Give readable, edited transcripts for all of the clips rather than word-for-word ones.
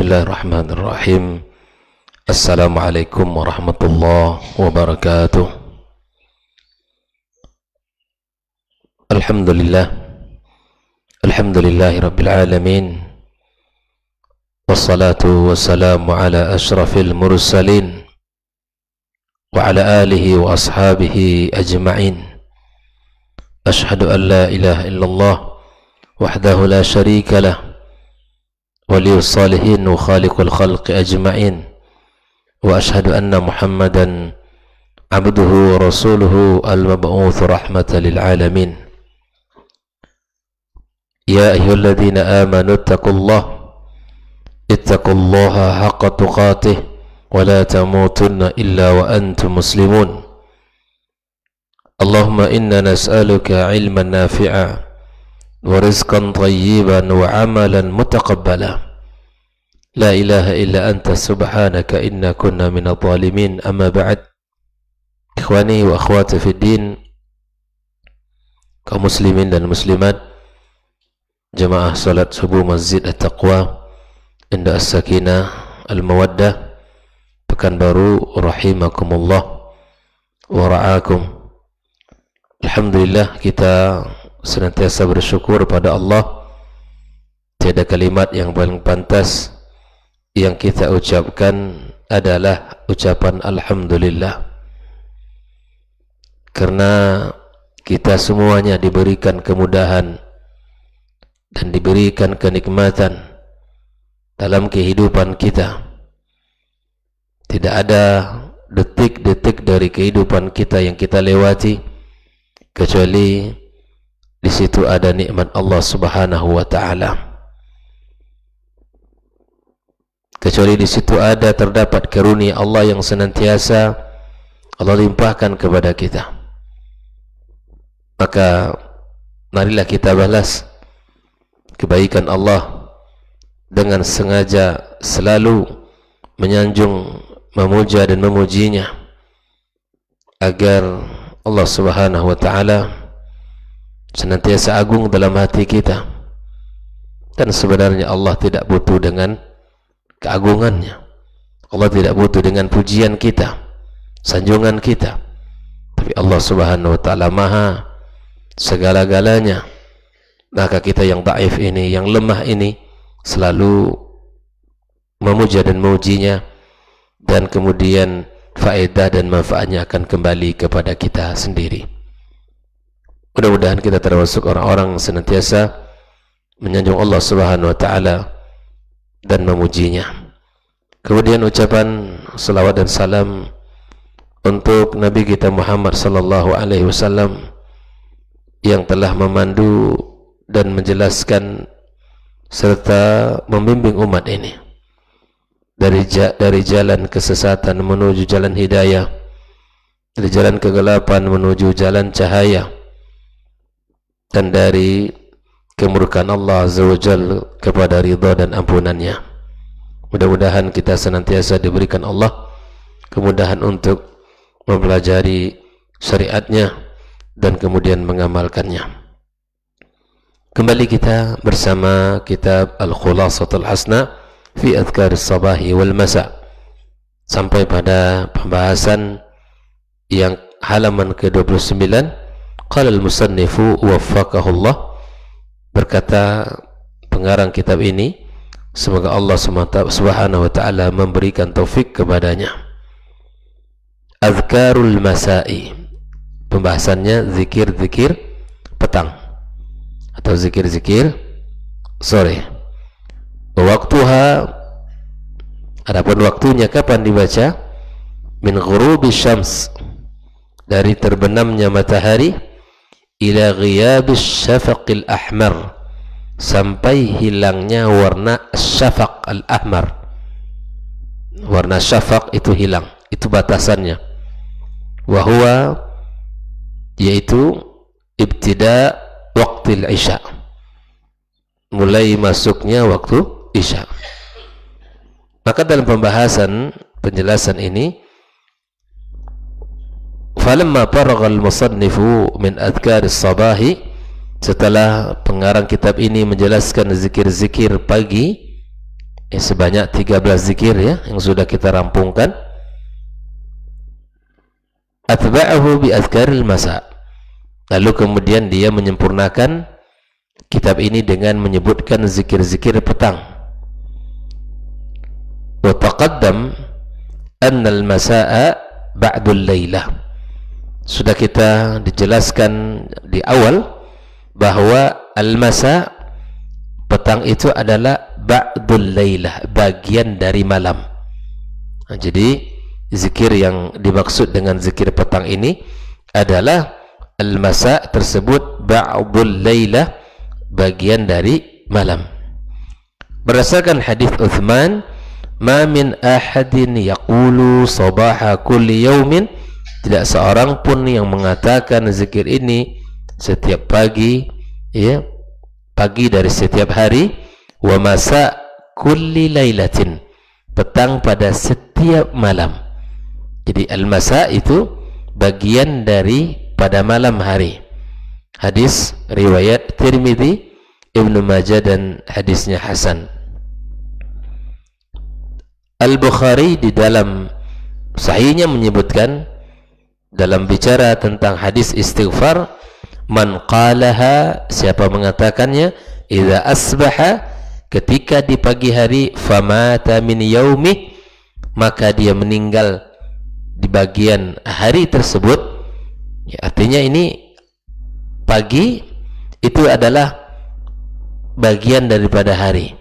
Bismillahirrahmanirrahim. Assalamualaikum warahmatullahi wabarakatuh. Alhamdulillahi rabbil alamin. Wassalatu wassalamu ala ashrafil mursalin wa ala alihi wa ashabihi ajma'in. Ashhadu an la ilaha illallah wahdahu la sharika lah, waliyus salihin wa khaliqul khalqi ajma'in, wa ashhadu anna Muhammadan abduhu wa rasuluhu al-mab'uth rahmatan lil alamin. Ya ayyuhalladzina amanu ittaqullaha haqqa tuqatih wa la tamutunna illa wa antum muslimun. Allahumma inna nas'aluka ilman nafi'a wa rizqan tayyiban wa amalan mutaqabbala. La ilaha illa anta subhanaka inna kunna minadh dhalimin. Amma ba'd. Ikhwani wa akhwati fid din, kaum muslimin dan muslimat, jamaah salat subuh Masjid At-Taqwa Indah As-Sakinah Al-Mawaddah Pekanbaru, rahimakumullah wa ra'akum. Alhamdulillah, kita senantiasa bersyukur pada Allah. Tiada kalimat yang paling pantas yang kita ucapkan adalah ucapan Alhamdulillah, karena kita semuanya diberikan kemudahan dan diberikan kenikmatan dalam kehidupan kita. Tidak ada detik-detik dari kehidupan kita yang kita lewati kecuali di situ ada nikmat Allah Subhanahu wa taala. Kecuali di situ terdapat karunia Allah yang senantiasa Allah limpahkan kepada kita. Maka marilah kita balas kebaikan Allah dengan sengaja selalu menyanjung, memuja dan memujinya, agar Allah Subhanahu wa taala senantiasa agung dalam hati kita. Dan sebenarnya Allah tidak butuh dengan keagungannya. Allah tidak butuh dengan pujian kita, sanjungan kita. Tapi Allah Subhanahu wa taala maha segala-galanya. Maka kita yang dhaif ini, yang lemah ini, selalu memuja dan memujinya, dan kemudian faedah dan manfaatnya akan kembali kepada kita sendiri. Mudah-mudahan kita termasuk orang-orang senantiasa menyanjung Allah Subhanahu wa taala dan memujinya. Kemudian ucapan salawat dan salam untuk Nabi kita Muhammad sallallahu alaihi wasallam yang telah memandu dan menjelaskan serta membimbing umat ini dari jalan kesesatan menuju jalan hidayah, dari jalan kegelapan menuju jalan cahaya, dan dari kemurkaan Allah Azza wa Jalla kepada ridha dan ampunannya. Mudah-mudahan kita senantiasa diberikan Allah kemudahan untuk mempelajari syariatnya dan kemudian mengamalkannya. Kembali kita bersama kitab Al-Khulasatul Hasna fi Adhkaris Sabahi wal Masa, sampai pada pembahasan yang halaman ke-29. Qala al-musannifu waffaqahullah, berkata pengarang kitab ini, semoga Allah Subhanahu wa taala memberikan taufik kepadanya. Adhkarul Masai, pembahasannya zikir-zikir petang atau zikir-zikir sore. Waktuha, adapun waktunya kapan dibaca, min ghurubis syams, dari terbenamnya matahari, ila ghiyabis syafaqil ahmar, sampai hilangnya warna syafaq al-ahmar. Warna syafaq itu hilang, itu batasannya. Wahuwa, yaitu ibtida waqtil isya, mulai masuknya waktu isya. Maka dalam pembahasan penjelasan ini, falamma faragha al-musannifu min adhkaris sabahi, setelah pengarang kitab ini menjelaskan zikir-zikir pagi, sebanyak 13 zikir ya yang sudah kita rampungkan. Atba'ahu bi azkaril masa. Lalu kemudian dia menyempurnakan kitab ini dengan menyebutkan zikir-zikir petang. Wa taqaddam anna al-masa'a ba'dul lailah. Sudah kita dijelaskan di awal bahwa al-masa, petang itu adalah ba'dul lailah, bagian dari malam. Nah, jadi zikir yang dimaksud dengan zikir petang ini adalah al-masa tersebut ba'dul lailah, bagian dari malam. Berdasarkan hadis Uthman, ma min ahadin yaqulu sabaha kulli yaumin, tidak seorang pun yang mengatakan zikir ini setiap pagi, ya, pagi dari setiap hari, wa masa kulli lailatin, petang pada setiap malam. Jadi al-masa itu bagian dari pada malam hari. Hadis riwayat Tirmidzi, Ibnu Majah, dan hadisnya hasan. Al-Bukhari di dalam sahihnya menyebutkan dalam bicara tentang hadis istighfar, man qalaha, siapa mengatakannya, idza asbaha, ketika di pagi hari, famata min yaumih, maka dia meninggal di bagian hari tersebut, ya, artinya ini pagi itu adalah bagian daripada hari.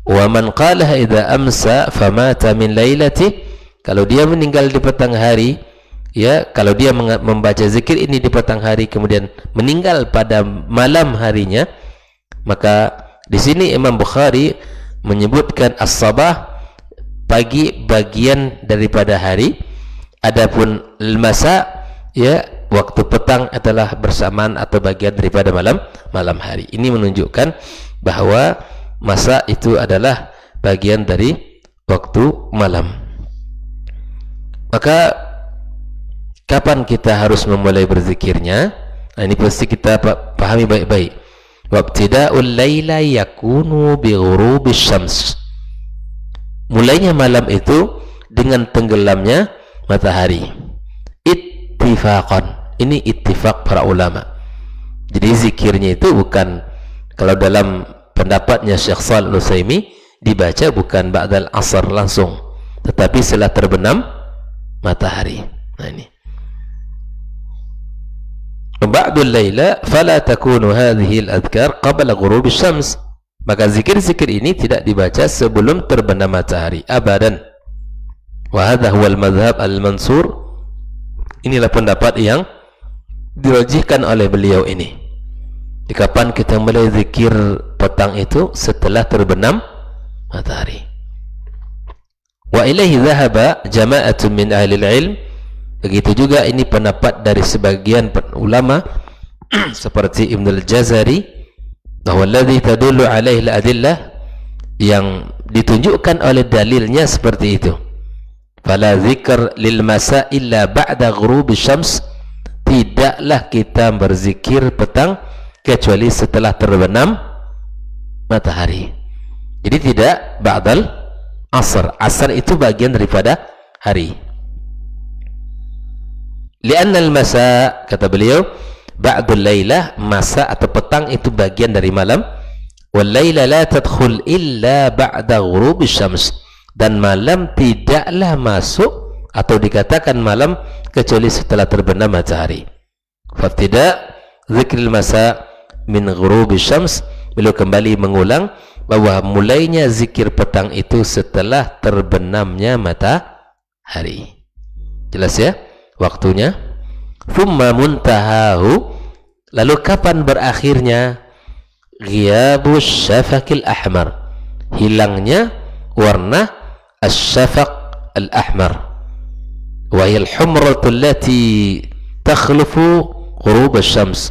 Wa man qalaha idza amsa famata min lailati, kalau dia meninggal di petang hari, ya, kalau dia membaca zikir ini di petang hari kemudian meninggal pada malam harinya, maka di sini Imam Bukhari menyebutkan as-sabah, pagi bagian daripada hari, adapun al-masa, ya, waktu petang adalah bersamaan atau bagian daripada malam hari. Ini menunjukkan bahwa masa itu adalah bagian dari waktu malam. Maka kapan kita harus memulai berzikirnya? Nah, ini pasti kita pahami baik-baik. Wabtida'ul laila yakunu bi ghurubis syams. Mulainya malam itu dengan tenggelamnya matahari. Ittifaqan. Ini ittifaq para ulama. Jadi zikirnya itu bukan, kalau dalam pendapatnya Syekh Shalih Al-Utsaimin, dibaca bukan ba'dal asar langsung, tetapi setelah terbenam matahari. Nah ini. Ba'dul laila fala takunu hadhihi al-adhkar qabla ghurubi syams. Maka zikir-zikir ini tidak dibaca sebelum terbenam matahari abadan. Wa hadha huwa al-madhhab al-mansur. Inilah pendapat yang dirajihkan oleh beliau ini. Di kapan kita mulai zikir petang itu? Setelah terbenam matahari. Wa ilaihi dhahaba jama'atun min ahli al-ilm. Begitu juga ini pendapat dari sebagian ulama seperti Ibn al-Jazari, bahwa alladhi tadullu alaihi al-adillah, yang ditunjukkan oleh dalilnya seperti itu. Fala zikr lil masa illa ba'da ghurubi syams, tidaklah kita berzikir petang kecuali setelah terbenam matahari. Jadi tidak ba'dal asar. Asar itu bagian daripada hari. Lianna al-masa, kata beliau, ba'dul lailah, masa atau petang itu bagian dari malam. Wal laila la tadkhul illa ba'da ghurubi syams, dan malam tidaklah masuk atau dikatakan malam kecuali setelah terbenam matahari. Fabtida zikril masa min ghurubi syams, beliau kembali mengulang bahwa mulainya zikir petang itu setelah terbenamnya matahari. Jelas ya waktunya? Thumma muntahahu, lalu kapan berakhirnya? Ghiyabus syafaqil ahmar, hilangnya warna asy-syafaq al-ahmar, wa hiya al-humratu allati takhlufu ghurub asy-syams,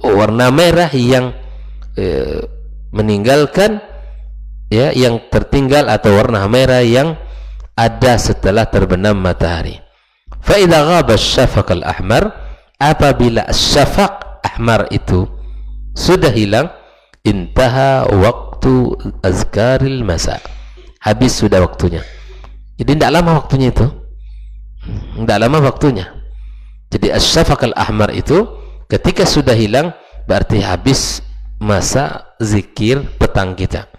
warna merah yang meninggalkan, ya, yang tertinggal, atau warna merah yang ada setelah terbenam matahari. Fa idza ghaba asy-syafaq al-ahmar, apabila asy-syafaq ahmar itu sudah hilang, intaha waktu azkaril masa, habis sudah waktunya. Jadi tidak lama waktunya itu, tidak lama waktunya. Jadi as-syafaq al-ahmar itu ketika sudah hilang berarti habis masa zikir petang kita.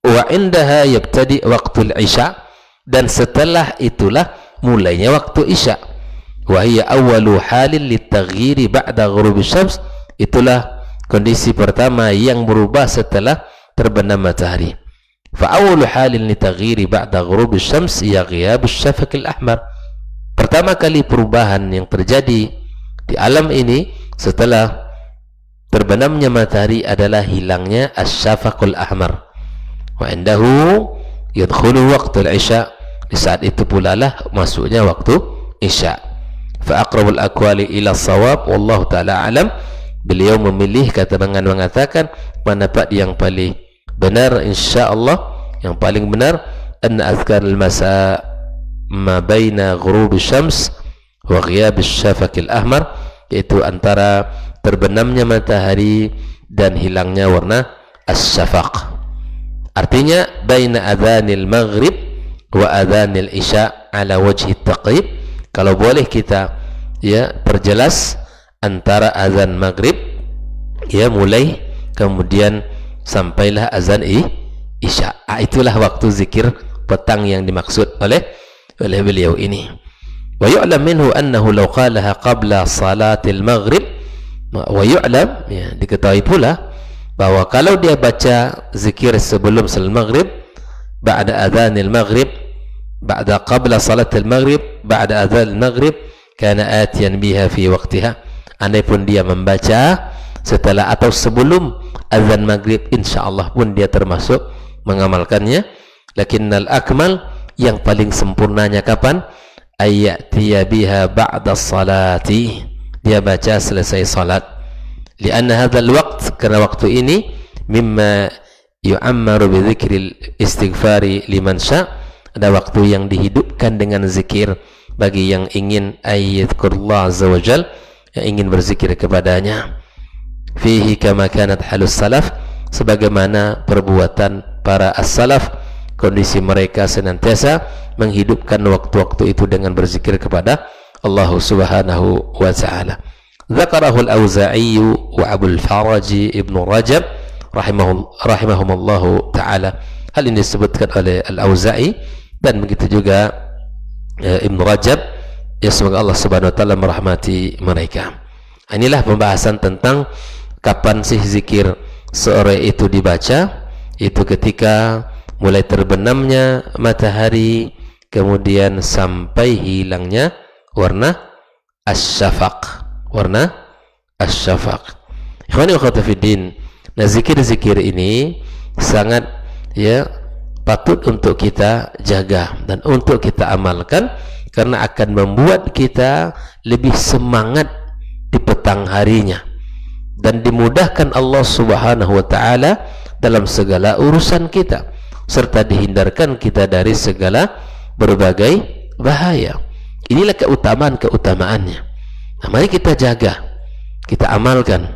Wa indaha yabtadi waqtul isya, dan setelah itulah mulainya waktu isya. Wa hiya awwalu halin litaghyiri ba'da ghurubi syams, itulah kondisi pertama yang berubah setelah terbenam matahari. Fa awwalu halin litaghyiri ba'da ghurubi syams ya ghiyab asy-syafaq al-ahmar. Pertama kali perubahan yang terjadi di alam ini setelah terbenamnya matahari adalah hilangnya asy-syafaq al-ahmar. Wa indahu yadkhulu waqtul isya, di saat itu pula lah masuknya waktu isya. Fa aqrabul aqwali ila shawab wallahu taala alam, beliau memilih kata dengan mengatakan pendapat yang paling benar insyaallah, yang paling benar anna azkar al-masa ma baina ghurub syams wa ghiyab asy-syafaq al-ahmar, yaitu antara terbenamnya matahari dan hilangnya warna as-syafaq. Artinya baina adhanil maghrib wa adhanil isya ala wajhi taqrib. Kalau boleh kita ya perjelas antara azan maghrib ya mulai kemudian sampailah azan isya. Itulah waktu zikir petang yang dimaksud oleh beliau ini. Wa yu'lam minhu annahu law qalaha qabla salatil maghrib, wa yu'lam, ya, diketahui pula bahwa kalau dia baca zikir sebelum salat maghrib, ba'da adhanil maghrib, ba'da qabla salatil maghrib, ba'da adhanil maghrib, kana atiyan biha fi waqtiha. Andai pun dia membaca setelah atau sebelum azan maghrib, insyaallah pun dia termasuk mengamalkannya. Lakinnal akmal, yang paling sempurnanya kapan? Ayyatiya biha ba'da salati, dia baca selesai salat. Lianna hadzal waqt, karena waktu ini mimma yu'ammaru bi dzikril istighfari liman sya', ada waktu yang dihidupkan dengan zikir bagi yang ingin ayyadhkurullah azza wajal, yang ingin berzikir kepadanya. Fihi kama kanat halus salaf, sebagaimana perbuatan para as-salaf, kondisi mereka senantiasa menghidupkan waktu-waktu itu dengan berzikir kepada Allah subhanahu wa ta'ala. Dzakarahu al-Auza'i wa Abul Faraj Ibn Rajab rahimahumullahu ta'ala. Hal ini disebutkan oleh al-Auza'i dan begitu juga Ibn Rajab, ya semoga Allah subhanahu wa ta'ala merahmati mereka. Inilah pembahasan tentang kapan sih zikir sore itu dibaca. Itu ketika mulai terbenamnya matahari kemudian sampai hilangnya warna asy-syafaq, warna asy-syafaq. Ikhwani wa akhwati fiddin, nah zikir-zikir ini sangat ya patut untuk kita jaga dan untuk kita amalkan, karena akan membuat kita lebih semangat di petang harinya dan dimudahkan Allah subhanahu wa ta'ala dalam segala urusan kita, serta dihindarkan kita dari segala berbagai bahaya. Inilah keutamaan-keutamaannya. Nah, mari kita jaga, kita amalkan,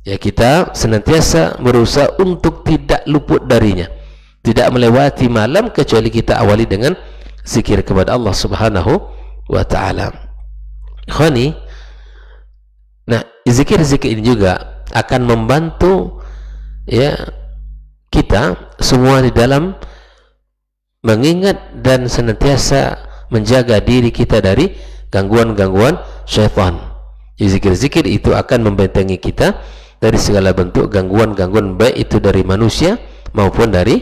ya, kita senantiasa berusaha untuk tidak luput darinya, tidak melewati malam kecuali kita awali dengan zikir kepada Allah subhanahu wa ta'ala. Ikhwani, nah zikir-zikir ini juga akan membantu ya kita semua di dalam mengingat dan senantiasa menjaga diri kita dari gangguan-gangguan syaitan. Zikir-zikir itu akan membentengi kita dari segala bentuk gangguan-gangguan, baik itu dari manusia maupun dari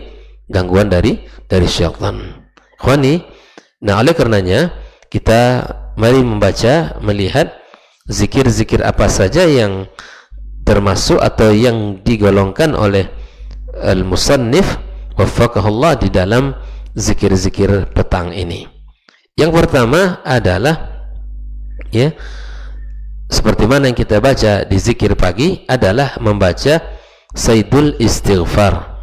gangguan dari syaitan. Khani, nah oleh karenanya kita mari membaca, melihat zikir-zikir apa saja yang termasuk atau yang digolongkan oleh al-musannif waffaqahullah di dalam zikir-zikir petang ini. Yang pertama adalah ya seperti mana yang kita baca di zikir pagi adalah membaca sayyidul istighfar.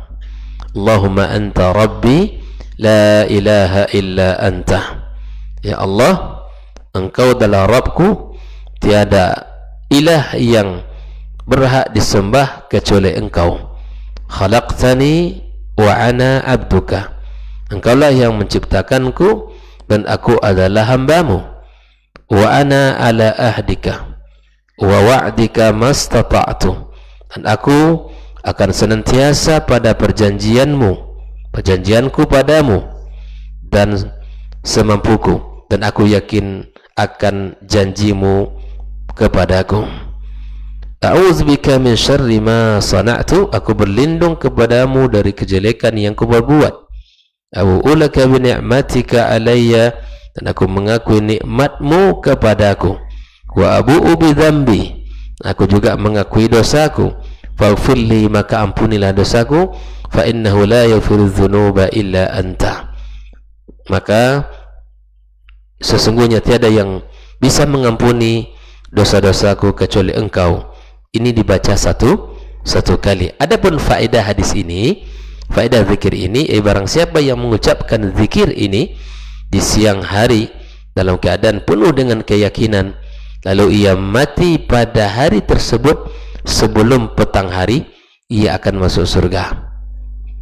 Allahumma anta rabbi la ilaha illa anta. Ya Allah, engkau adalah Rabbku, tiada ilah yang berhak disembah kecuali engkau. Khalaqtani wa ana abduka, Engkaulah yang menciptakanku dan aku adalah hambamu. Wa ana ala ahdika wa wa'dika mastata'tu. Dan aku akan senantiasa pada perjanjianmu, perjanjianku padamu, dan semampuku, dan aku yakin akan janjimu kepadaku. A'udzubika min syarri ma sana'tu. Aku berlindung kepadamu dari kejelekan yang kuperbuat. A'udzubika bi ni'matika alayya. Dan aku mengakui nikmatmu kepadaku. Wa abu'u bi dzambi. Aku juga mengakui dosaku. Faghfirli, maka ampunilah dosaku. Fa innahu la yaghfiru dzunuba illa anta. Maka sesungguhnya tiada yang bisa mengampuni dosa-dosaku kecuali engkau. Ini dibaca satu kali. Adapun faedah hadis ini, faedah zikir ini, barang siapa yang mengucapkan zikir ini di siang hari dalam keadaan penuh dengan keyakinan, lalu ia mati pada hari tersebut sebelum petang hari, ia akan masuk surga.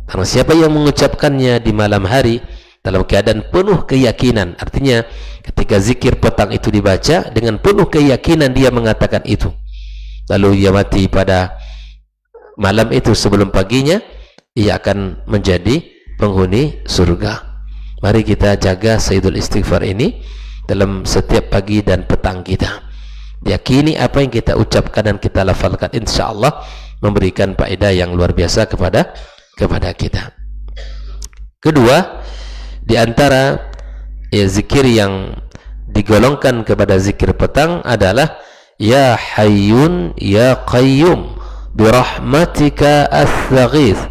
Karena siapa yang mengucapkannya di malam hari dalam keadaan penuh keyakinan, artinya ketika zikir petang itu dibaca dengan penuh keyakinan dia mengatakan itu, lalu ia mati pada malam itu sebelum paginya, ia akan menjadi penghuni surga. Mari kita jaga Sayyidul Istighfar ini dalam setiap pagi dan petang kita. Yakini apa yang kita ucapkan dan kita lafalkan, insya Allah memberikan faedah yang luar biasa kepada kita. Kedua, di antara zikir yang digolongkan kepada zikir petang adalah Ya Hayyun Ya Qayyum birahmatika astaghith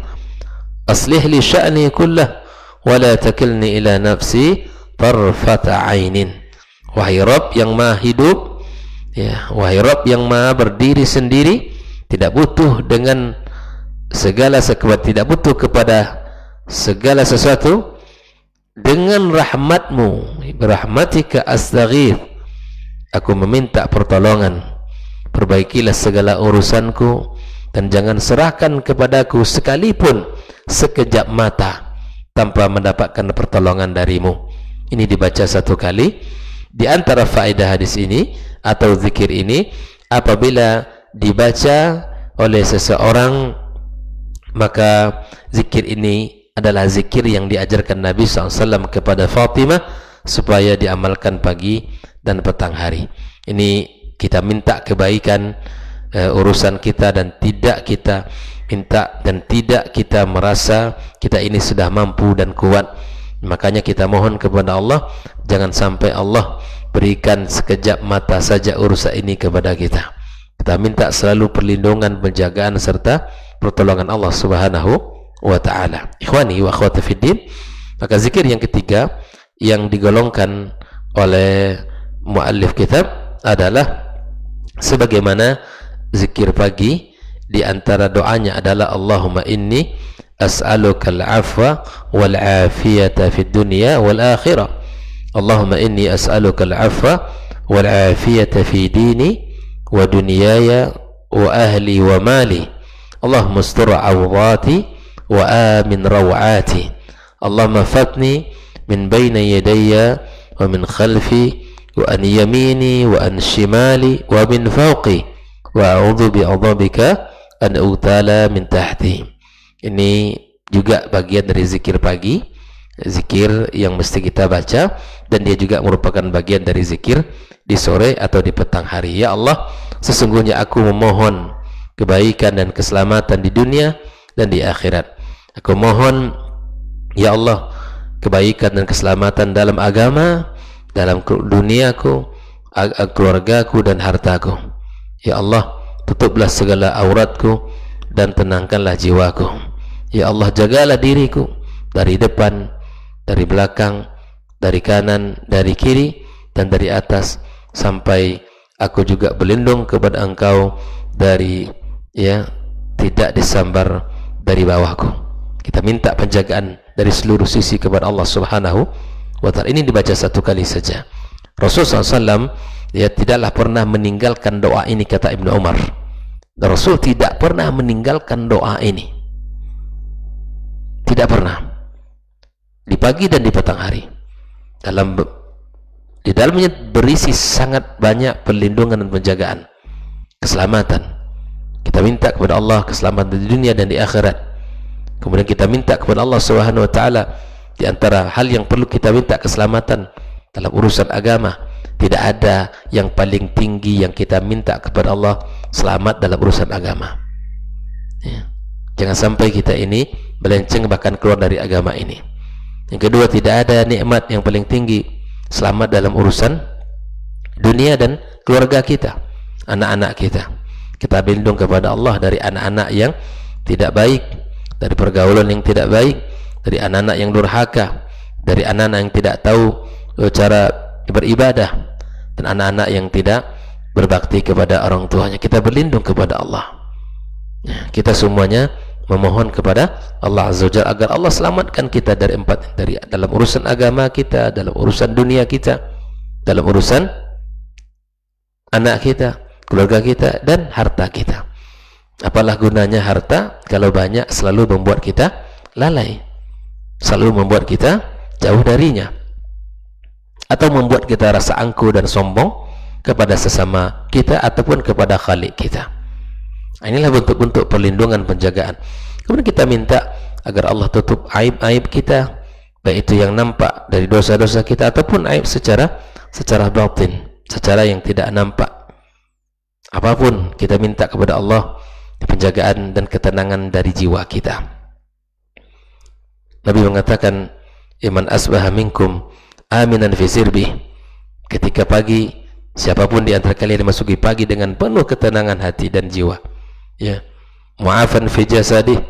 aslih li sya'ni kullah wa la takilni ila nafsi tarfata ainin. Wahai Rabb yang maha hidup, ya, wahai Rabb yang maha berdiri sendiri, tidak butuh dengan segala tidak butuh kepada segala sesuatu. Dengan rahmatmu, birahmatika astaghith, aku meminta pertolongan. Perbaikilah segala urusanku dan jangan serahkan kepadaku sekalipun sekejap mata tanpa mendapatkan pertolongan darimu. Ini dibaca satu kali. Di antara faedah hadis ini atau zikir ini, apabila dibaca oleh seseorang, maka zikir ini adalah zikir yang diajarkan Nabi SAW kepada Fatimah supaya diamalkan pagi dan petang hari. Ini kita minta kebaikan urusan kita, dan tidak kita minta dan tidak kita merasa kita ini sudah mampu dan kuat. Makanya kita mohon kepada Allah, jangan sampai Allah berikan sekejap mata saja urusan ini kepada kita. Kita minta selalu perlindungan, penjagaan serta pertolongan Allah Subhanahu wa ta'ala. Ikhwani wa akhwati fiddin, maka zikir yang ketiga yang digolongkan oleh muallif kitab adalah sebagaimana zikir pagi. Di antara doanya adalah Allahumma inni as'aluka al-afwa wal afiyata fid dunya wal akhirah. Allahumma inni as'aluka al-afwa wal afiyata fi dini wa dunyaya wa ahli wa mali. Allahumma astur awrati wa amin rawati. Allahumma fatni min bayna yadayya wa min khalfi wa an yamini wa an shimali wa min fawqi wa a'udzu bi'adzabika an utala min tahti. Ini juga bagian dari zikir pagi, zikir yang mesti kita baca, dan dia juga merupakan bagian dari zikir di sore atau di petang hari. Ya Allah, sesungguhnya aku memohon kebaikan dan keselamatan di dunia dan di akhirat. Aku mohon, ya Allah, kebaikan dan keselamatan dalam agama, dalam duniaku, keluargaku dan hartaku. Ya Allah, tutuplah segala auratku dan tenangkanlah jiwaku. Ya Allah, jagalah diriku dari depan, dari belakang, dari kanan, dari kiri, dan dari atas, sampai aku juga berlindung kepada Engkau dari tidak disambar dari bawahku. Kita minta penjagaan dari seluruh sisi kepada Allah Subhanahu wa ta'ala. Ini dibaca satu kali saja. Rasulullah SAW tidaklah pernah meninggalkan doa ini, kata Ibnu Umar. Rasul tidak pernah meninggalkan doa ini, tidak pernah. pagi dan di petang hari. Di dalamnya berisi sangat banyak perlindungan dan penjagaan, keselamatan. Kita minta kepada Allah keselamatan di dunia dan di akhirat. Kemudian kita minta kepada Allah Subhanahu wa taala, di antara hal yang perlu kita minta keselamatan dalam urusan agama, tidak ada yang paling tinggi yang kita minta kepada Allah, selamat dalam urusan agama. Ya. Jangan sampai kita ini melenceng bahkan keluar dari agama ini. Yang kedua, tidak ada nikmat yang paling tinggi, selamat dalam urusan dunia dan keluarga kita, anak-anak kita. Kita berlindung kepada Allah dari anak-anak yang tidak baik, dari pergaulan yang tidak baik, dari anak-anak yang durhaka, dari anak-anak yang tidak tahu cara beribadah, dan anak-anak yang tidak berbakti kepada orang tuanya. Kita berlindung kepada Allah. Ya, kita semuanya memohon kepada Allah Azza wa Jalla agar Allah selamatkan kita dari dalam urusan agama kita, dalam urusan dunia kita, dalam urusan anak kita, keluarga kita, dan harta kita. Apalah gunanya harta kalau banyak selalu membuat kita lalai, selalu membuat kita jauh darinya, atau membuat kita rasa angkuh dan sombong kepada sesama kita ataupun kepada Khalik kita. Inilah bentuk-bentuk perlindungan, penjagaan. Kemudian kita minta agar Allah tutup aib-aib kita, baik itu yang nampak dari dosa-dosa kita ataupun aib secara batin, secara yang tidak nampak. Apapun kita minta kepada Allah penjagaan dan ketenangan dari jiwa kita. Nabi mengatakan, "Iman asbaha minkum aminan fi sirbih." Ketika pagi, siapapun di antara kalian memasuki pagi dengan penuh ketenangan hati dan jiwa, ya, mu'afan fi jasadih,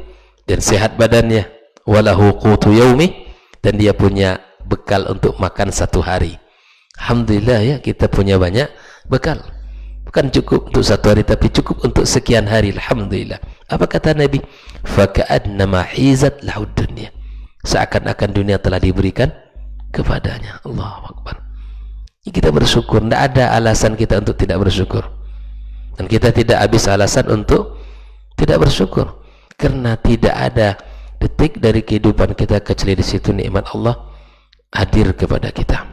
dan sehat badannya, walahu qutu yaumi, dan dia punya bekal untuk makan satu hari. Alhamdulillah, ya, kita punya banyak bekal. Bukan cukup untuk satu hari, tapi cukup untuk sekian hari. Alhamdulillah. Apa kata Nabi? Faka'annama hizat lahud dunya. Seakan-akan dunia telah diberikan kepadanya. Allahu Akbar. Kita bersyukur. Tidak ada alasan kita untuk tidak bersyukur. Dan kita tidak habis alasan untuk tidak bersyukur, karena tidak ada detik dari kehidupan kita kecuali di situ nikmat Allah hadir kepada kita.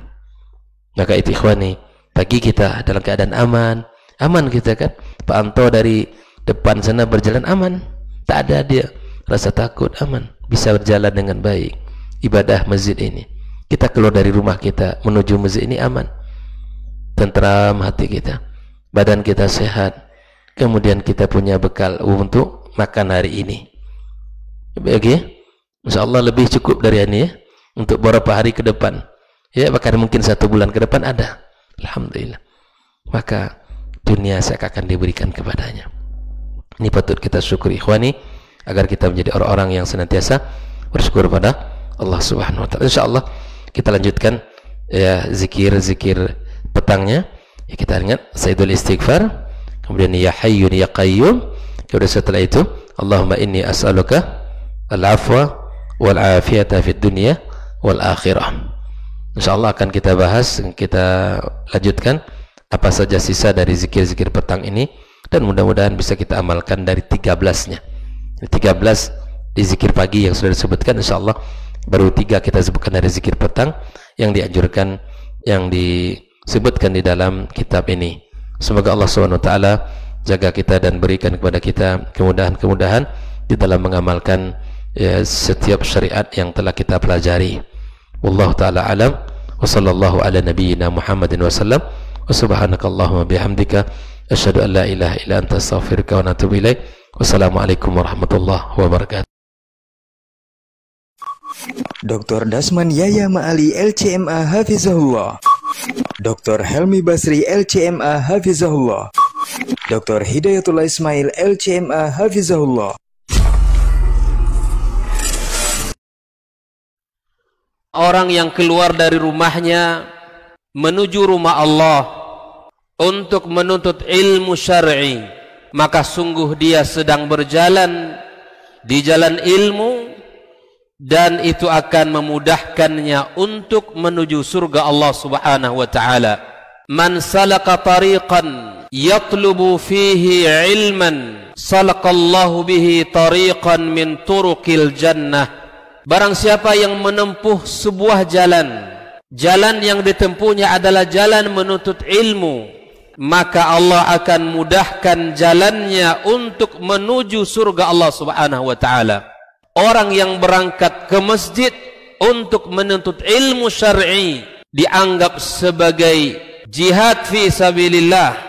Maka itu ikhwani, pagi kita dalam keadaan aman kita kan, pantau dari depan sana berjalan aman, tak ada dia rasa takut, aman, bisa berjalan dengan baik. Ibadah masjid ini, kita keluar dari rumah kita menuju masjid ini aman, tentram hati kita, badan kita sehat, kemudian kita punya bekal untuk makan hari ini. Oke, insyaallah lebih cukup dari ini, ya, untuk beberapa hari ke depan, ya, bahkan mungkin 1 bulan ke depan ada. Alhamdulillah. Maka dunia seakan diberikan kepadanya. Ini patut kita syukuri ikhwani, agar kita menjadi orang-orang yang senantiasa bersyukur pada Allah Subhanahu wa taala. Insyaallah kita lanjutkan, ya, zikir-zikir petangnya. Ya, kita ingat Sayyidul Istighfar, kemudian ya Hayyun ya Qayyum, kemudian setelah itu Allahumma inni as'aluka al-afwa wal afiyata fid dunya wal akhirah. Insyaallah akan kita bahas, kita lanjutkan apa saja sisa dari zikir-zikir petang ini, dan mudah-mudahan bisa kita amalkan dari 13-nya. 13 di zikir pagi yang sudah disebutkan, insyaallah baru 3 kita sebutkan dari zikir petang yang dianjurkan, yang disebutkan di dalam kitab ini. Semoga Allah SWT jaga kita dan berikan kepada kita kemudahan-kemudahan di dalam mengamalkan, ya, setiap syariat yang telah kita pelajari. Wallahu ta'ala alam, wa sallallahu ala nabiyyina Muhammadin wa sallam, wa subhanakallahumma bihamdika asyhadu an la ilaha illa anta astaghfiruka wa atubu ilaik. Wassalamualaikum warahmatullahi wabarakatuh. Dr. Dasman Yaya Ma'ali LCMA Hafizahullah, Dr. Helmi Basri LCMA Hafizahullah, Dr. Hidayatullah Ismail LCMA Hafizahullah. Orang yang keluar dari rumahnya menuju rumah Allah untuk menuntut ilmu syar'i, maka sungguh dia sedang berjalan di jalan ilmu, dan itu akan memudahkannya untuk menuju surga Allah Subhanahu wa taala. Man salaka tariqan yatlubu fihi ilman, salakallahu bihi tariqan min turuqil jannah. barang siapa yang menempuh sebuah jalan, jalan yang ditempuhnya adalah jalan menuntut ilmu, maka Allah akan mudahkan jalannya untuk menuju surga Allah Subhanahu wa taala. Orang yang berangkat ke masjid untuk menuntut ilmu syar'i dianggap sebagai jihad fi sabilillah.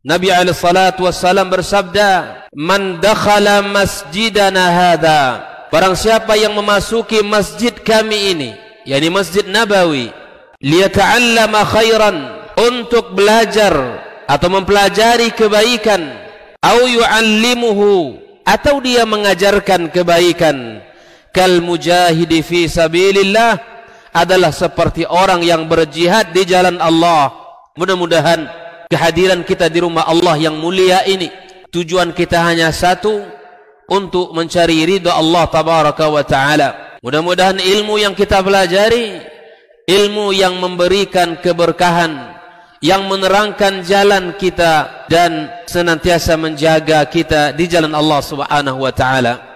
Nabi alaihi salatu wassalam bersabda, "Man dakhala masjidana hadza," barang siapa yang memasuki masjid kami ini, yakni Masjid Nabawi, liyata'allama khairan, untuk belajar atau mempelajari kebaikan, au yu'allimuhu, atau dia mengajarkan kebaikan, kal mujahidi fi sabilillah, adalah seperti orang yang berjihad di jalan Allah. Mudah-mudahan kehadiran kita di rumah Allah yang mulia ini, tujuan kita hanya satu, untuk mencari ridha Allah tabaraka wa taala. Mudah-mudahan ilmu yang kita pelajari, ilmu yang memberikan keberkahan, yang menerangkan jalan kita dan senantiasa menjaga kita di jalan Allah Subhanahu wa taala.